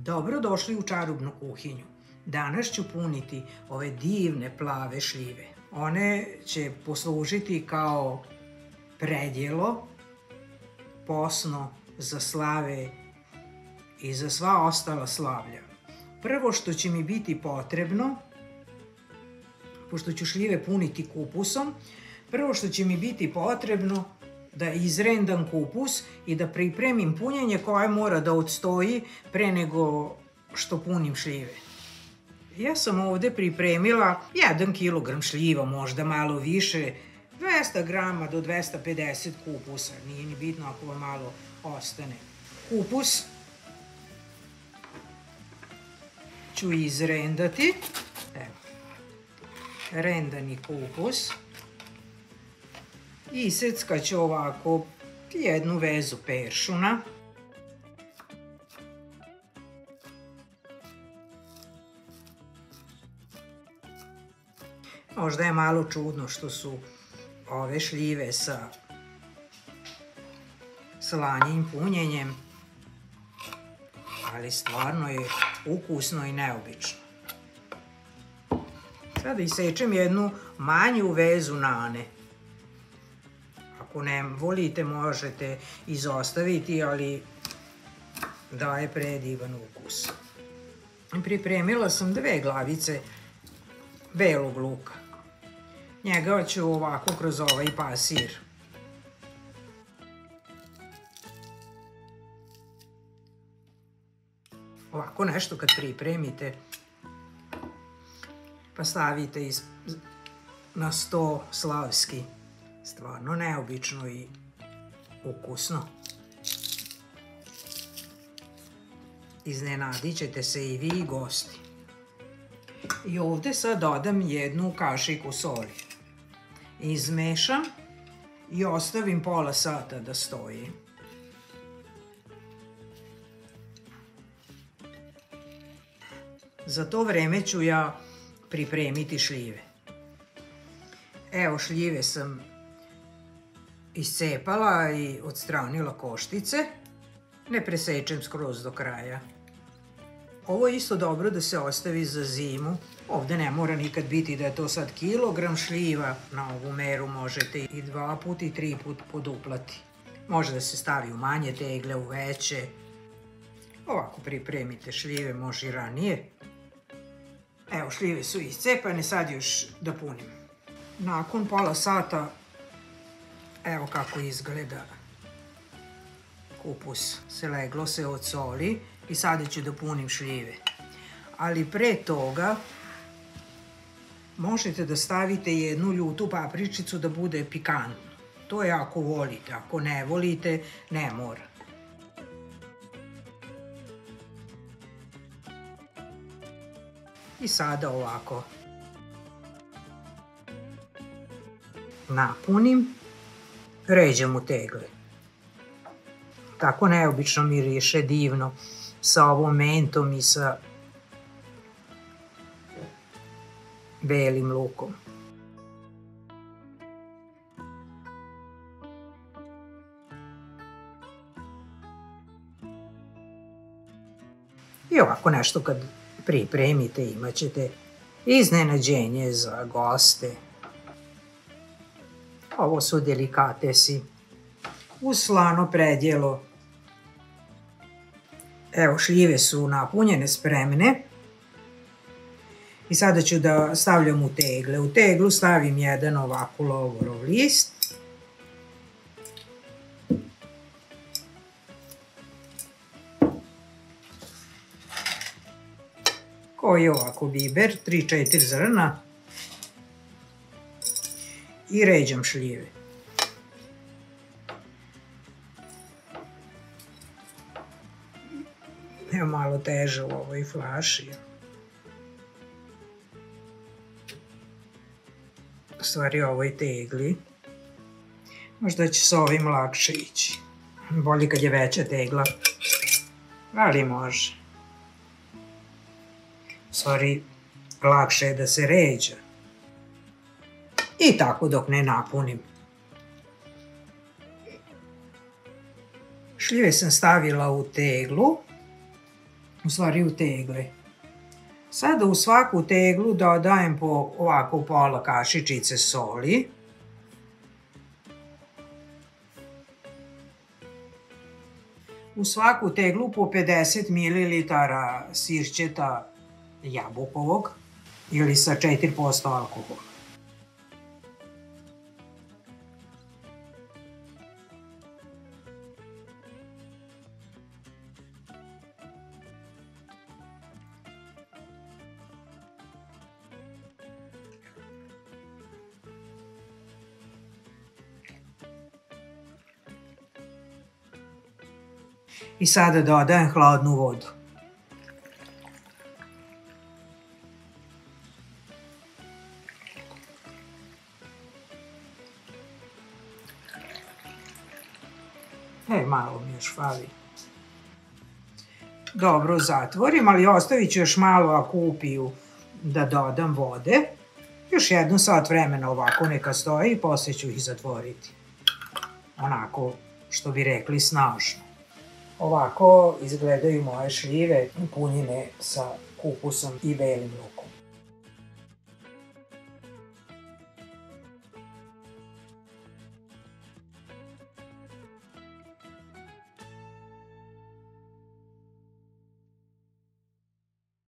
Dobrodošli u čarobnu kuhinju. Danas ću puniti ove divne plave šljive. One će poslužiti kao predjelo, posno za slave i za sva ostala slavlja. Prvo što će mi biti potrebno, pošto ću šljive puniti kupusom, prvo što će mi biti potrebno da izrendam kupus i da pripremim punjenje koje mora da odstoji pre nego što punim šljive. Ja sam ovde pripremila 1 kg šljiva, možda malo više, 200 grama do 250 kupusa, nije ni bitno ako vam malo ostane. Kupus ću izrendati, evo, rendani kupus. Iseckat ću ovako jednu vezu peršuna. Možda je malo čudno što su ove šljive sa slanjim punjenjem, ali stvarno je ukusno i neobično. Sada isečem jednu manju vezu nane. Ako ne volite, možete izostaviti, ali daje predivan ukus. Pripremila sam 2 glavice belog luka. Njega ću ovako kroz ovaj pasir. Ovako nešto kad pripremite, pa stavite na sto slavski. Stvarno neobično i ukusno. Iznenadit ćete se i vi i gosti. I ovde sad dodam 1 kašiku soli. Izmešam i ostavim pola sata da stoji. Za to vreme ću ja pripremiti šljive. Evo, šljive sam iscepala i odstranila koštice. Ne presečem skroz do kraja. Ovo je isto dobro da se ostavi za zimu. Ovde ne mora nikad biti da je to sad kilogram šljiva. Na ovu meru možete i 2 puta i 3 puta poduplati. Može da se stavi u manje tegle, u veće. Ovako pripremite šljive, može i ranije. Evo, šljive su iscepane, sad još da punim. Nakon pola sata evo kako izgleda kupus. Leglo se od soli i sada ću da punim šljive. Ali pre toga možete da stavite 1 ljutu papričicu da bude pikantno. To je ako volite, ako ne volite, ne mora. I sada ovako napunim. Ređem u tegle. Tako neobično miriše, divno, sa ovom mentom i sa belim lukom. I ovako nešto kad pripremite imat ćete iznenađenje za goste. Ovo su delikatesi uz slano predjelo. Evo, šljive su napunjene, spremne. I sada ću da stavljam u tegle. U teglu stavim 1 ovako lovorov list. Koji je ovako biber, 3-4 zrna. I ređam šljive. Evo, malo teže u ovoj flaši. U stvari ovoj tegli. Možda će s ovim lakše ići. Bolje kad je veća tegla. Ali može. U stvari, lakše je da se ređa. I tako dok ne napunim. Šljive sam stavila u teglu u stvari u tegle. Sada u svaku teglu dodajem po ovako pola kašičice soli. U svaku teglu po 50 ml sirćeta jabukovog ili sa 4% alkohola. I sada dodajem hladnu vodu. Malo mi još fali. Dobro, zatvorim, ali ostavit ću još malo ako upiju da dodam vode. Još 1 sat vremena ovako neka stoji i poslije ću ih zatvoriti. Onako, što bi rekli, snažno. Ovako izgledaju moje šljive punjene sa kupusom i belim lukom.